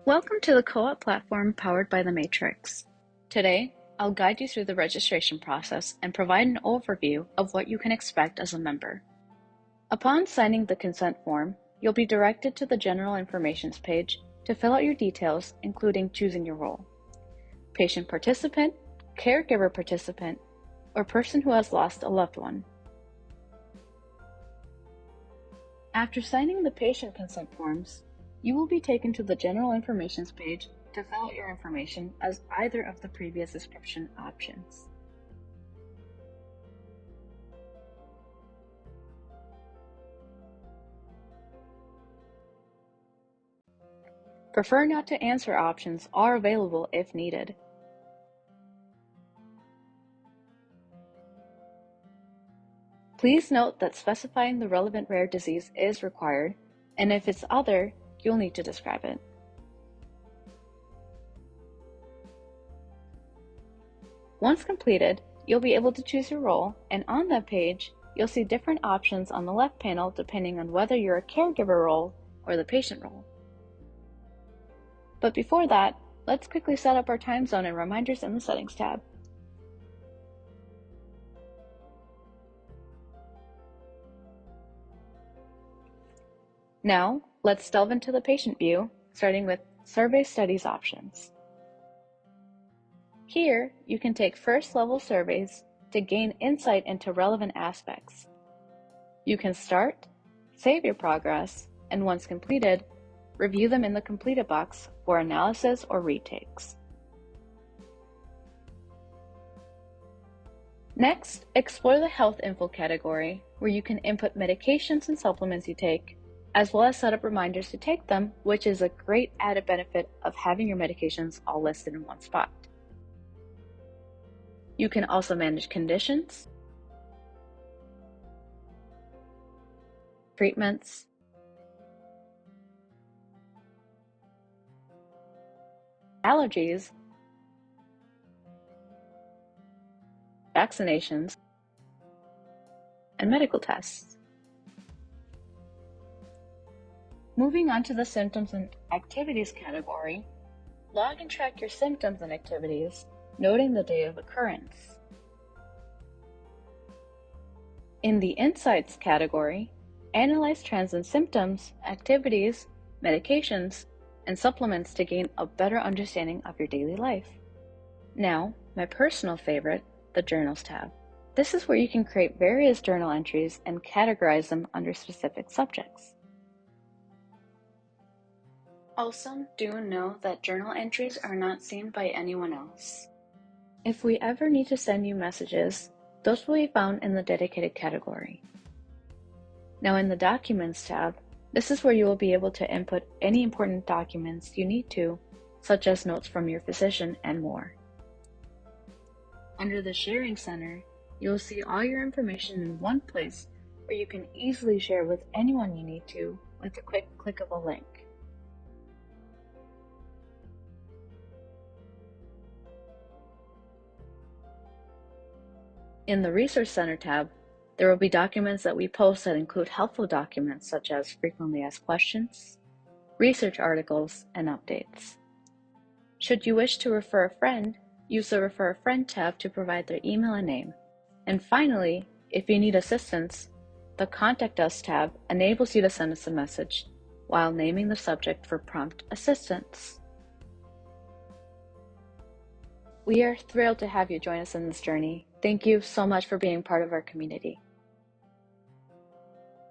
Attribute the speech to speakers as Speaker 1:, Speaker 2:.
Speaker 1: Welcome to the Co-op platform powered by The Matrix. Today, I'll guide you through the registration process and provide an overview of what you can expect as a member. Upon signing the consent form, you'll be directed to the General Information page to fill out your details, including choosing your role: patient participant, caregiver participant, or person who has lost a loved one. After signing the patient consent forms, you will be taken to the General Information page to fill out your information as either of the previous description options. Prefer not to answer options are available if needed. Please note that specifying the relevant rare disease is required, and if it's other, you'll need to describe it. Once completed, you'll be able to choose your role, and on that page, you'll see different options on the left panel depending on whether you're a caregiver role or the patient role. But before that, let's quickly set up our time zone and reminders in the Settings tab. Now, let's delve into the patient view, starting with Survey Studies options. Here, you can take first-level surveys to gain insight into relevant aspects. You can start, save your progress, and once completed, review them in the Completed box for analysis or retakes. Next, explore the Health Info category, where you can input medications and supplements you take, as well as set up reminders to take them, which is a great added benefit of having your medications all listed in one spot. You can also manage conditions, treatments, allergies, vaccinations, and medical tests. Moving on to the Symptoms and Activities category, log and track your symptoms and activities, noting the day of occurrence. In the Insights category, analyze trends in symptoms, activities, medications, and supplements to gain a better understanding of your daily life. Now, my personal favorite, the Journals tab. This is where you can create various journal entries and categorize them under specific subjects. Also, do know that journal entries are not seen by anyone else. If we ever need to send you messages, those will be found in the dedicated category. Now in the Documents tab, this is where you will be able to input any important documents you need to, such as notes from your physician and more. Under the Sharing Center, you'll see all your information in one place where you can easily share with anyone you need to with a quick click of a link. In the Resource Center tab, there will be documents that we post that include helpful documents such as frequently asked questions, research articles, and updates. Should you wish to refer a friend, use the Refer a Friend tab to provide their email and name. And finally, if you need assistance, the Contact Us tab enables you to send us a message while naming the subject for prompt assistance. We are thrilled to have you join us in this journey. Thank you so much for being part of our community.